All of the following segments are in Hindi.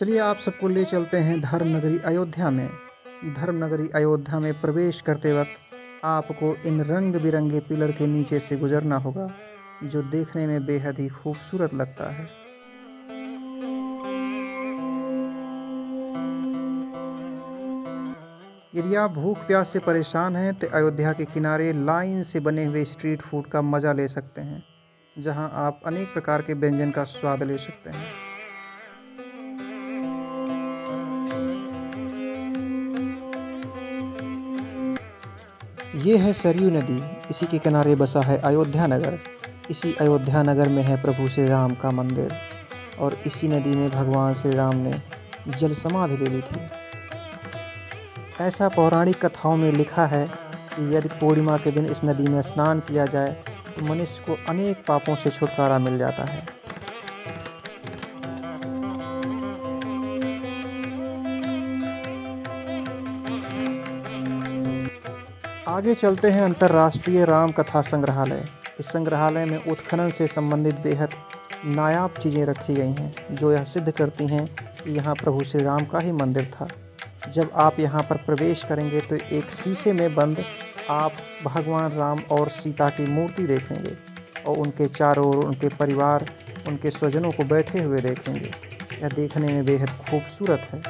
चलिए आप सबको ले चलते हैं धर्मनगरी अयोध्या में। धर्मनगरी अयोध्या में प्रवेश करते वक्त आपको इन रंग बिरंगे पिलर के नीचे से गुजरना होगा, जो देखने में बेहद ही खूबसूरत लगता है। यदि आप भूख प्यास से परेशान हैं तो अयोध्या के किनारे लाइन से बने हुए स्ट्रीट फूड का मज़ा ले सकते हैं, जहां आप अनेक प्रकार के व्यंजन का स्वाद ले सकते हैं। ये है सरयू नदी, इसी के किनारे बसा है अयोध्या नगर। इसी अयोध्या नगर में है प्रभु श्री राम का मंदिर, और इसी नदी में भगवान श्री राम ने जल समाधि ले ली थी। ऐसा पौराणिक कथाओं में लिखा है कि यदि पूर्णिमा के दिन इस नदी में स्नान किया जाए तो मनुष्य को अनेक पापों से छुटकारा मिल जाता है। आगे चलते हैं अंतर्राष्ट्रीय राम कथा संग्रहालय। इस संग्रहालय में उत्खनन से संबंधित बेहद नायाब चीज़ें रखी गई हैं, जो यह सिद्ध करती हैं कि यहाँ प्रभु श्री राम का ही मंदिर था। जब आप यहाँ पर प्रवेश करेंगे तो एक शीशे में बंद आप भगवान राम और सीता की मूर्ति देखेंगे, और उनके चारों ओर उनके परिवार, उनके स्वजनों को बैठे हुए देखेंगे। यह देखने में बेहद खूबसूरत है।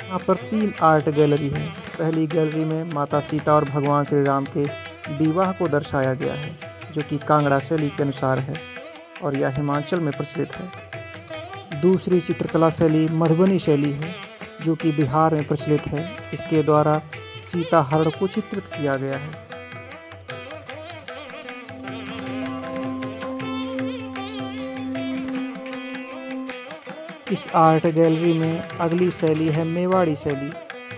यहाँ पर 3 आर्ट गैलरी है। पहली गैलरी में माता सीता और भगवान श्री राम के विवाह को दर्शाया गया है, जो कि कांगड़ा शैली के अनुसार है और यह हिमाचल में प्रचलित है। दूसरी चित्रकला शैली मधुबनी शैली है, जो कि बिहार में प्रचलित है। इसके द्वारा सीता हरण को चित्रित किया गया है। इस आर्ट गैलरी में अगली शैली है मेवाड़ी शैली,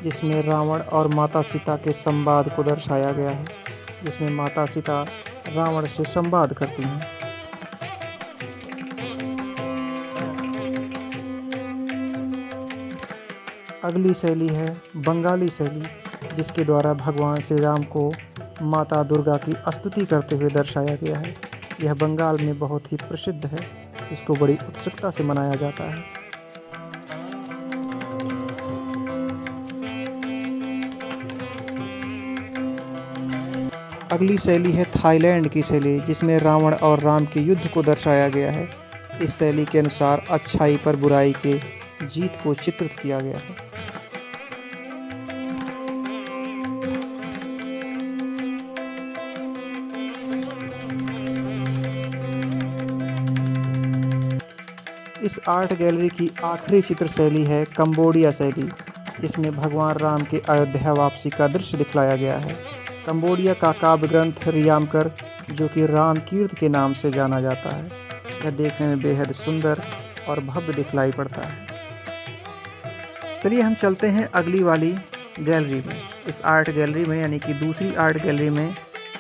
जिसमें रावण और माता सीता के संवाद को दर्शाया गया है, जिसमें माता सीता रावण से संवाद करती हैं। अगली शैली है बंगाली शैली, जिसके द्वारा भगवान श्री राम को माता दुर्गा की स्तुति करते हुए दर्शाया गया है। यह बंगाल में बहुत ही प्रसिद्ध है, इसको बड़ी उत्सुकता से मनाया जाता है। अगली शैली है थाईलैंड की शैली, जिसमें रावण और राम के युद्ध को दर्शाया गया है। इस शैली के अनुसार अच्छाई पर बुराई के जीत को चित्रित किया गया है। इस आर्ट गैलरी की आखिरी चित्र शैली है कंबोडिया शैली, जिसमें भगवान राम के अयोध्या वापसी का दृश्य दिखलाया गया है। कंबोडिया का काव्य ग्रंथ रियामकर, जो कि राम कीर्त के नाम से जाना जाता है, यह देखने में बेहद सुंदर और भव्य दिखलाई पड़ता है। चलिए हम चलते हैं अगली वाली गैलरी में। इस आर्ट गैलरी में यानी कि दूसरी आर्ट गैलरी में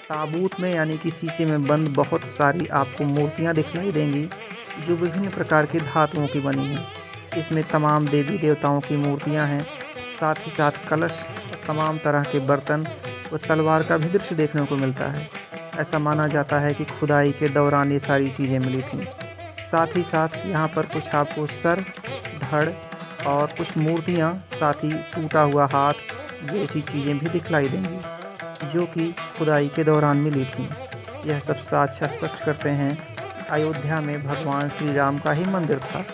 ताबूत में यानी कि शीशे में बंद बहुत सारी आपको मूर्तियाँ दिखलाई देंगी, जो विभिन्न प्रकार की धातुओं की बनी हैं। इसमें तमाम देवी देवताओं की मूर्तियां हैं, साथ ही साथ कलश, तमाम तरह के बर्तन व तलवार का भी दृश्य देखने को मिलता है। ऐसा माना जाता है कि खुदाई के दौरान ये सारी चीज़ें मिली थीं। साथ ही साथ यहाँ पर कुछ आपको सर, धड़ और कुछ मूर्तियाँ, साथ ही टूटा हुआ हाथ जैसी चीज़ें भी दिखलाई देंगी, जो कि खुदाई के दौरान मिली थीं। यह सब साक्ष्य स्पष्ट करते हैं अयोध्या में भगवान श्री राम का ही मंदिर था,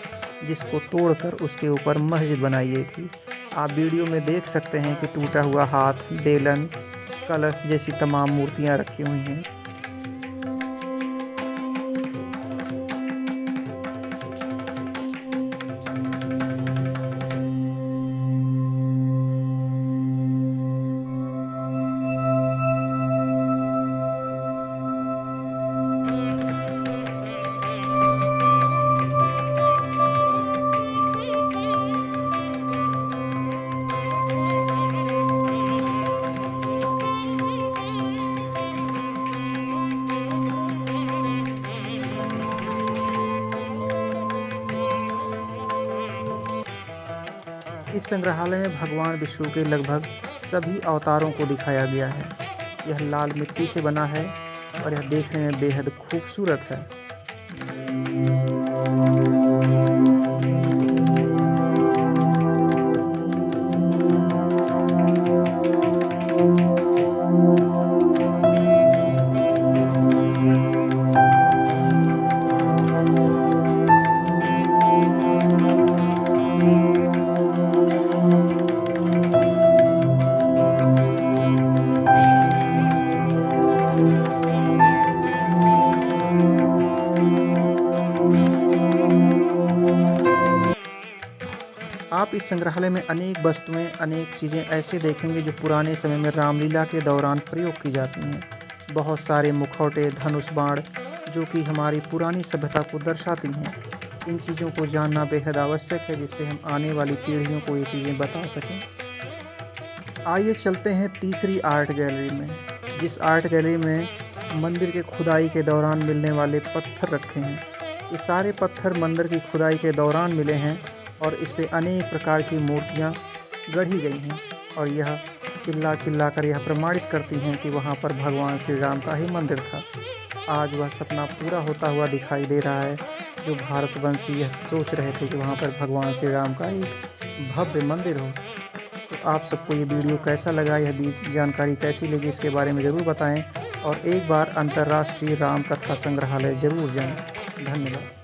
जिसको तोड़कर उसके ऊपर मस्जिद बनाई गई थी। आप वीडियो में देख सकते हैं कि टूटा हुआ हाथ, बेलन, कलश जैसी तमाम मूर्तियां रखी हुई हैं। इस संग्रहालय में भगवान विष्णु के लगभग सभी अवतारों को दिखाया गया है। यह लाल मिट्टी से बना है और यह देखने में बेहद खूबसूरत है। आप इस संग्रहालय में अनेक वस्तुएं, अनेक चीज़ें ऐसे देखेंगे जो पुराने समय में रामलीला के दौरान प्रयोग की जाती हैं। बहुत सारे मुखौटे, धनुष, बाण जो कि हमारी पुरानी सभ्यता को दर्शाती हैं। इन चीज़ों को जानना बेहद आवश्यक है जिससे हम आने वाली पीढ़ियों को ये चीज़ें बता सकें। आइए चलते हैं तीसरी आर्ट गैलरी में। जिस आर्ट गैलरी में मंदिर के खुदाई के दौरान मिलने वाले पत्थर रखे हैं। ये सारे पत्थर मंदिर की खुदाई के दौरान मिले हैं और इस पे अनेक प्रकार की मूर्तियाँ गढ़ी गई हैं और यह चिल्ला चिल्ला कर यह प्रमाणित करती हैं कि वहाँ पर भगवान श्री राम का ही मंदिर था। आज वह सपना पूरा होता हुआ दिखाई दे रहा है जो भारतवंशी यह सोच रहे थे कि वहाँ पर भगवान श्री राम का एक भव्य मंदिर हो। तो आप सबको ये वीडियो कैसा लगा, यह जानकारी कैसी लगी, इसके बारे में ज़रूर बताएं और एक बार अंतर्राष्ट्रीय राम कथा संग्रहालय ज़रूर जाएं। धन्यवाद।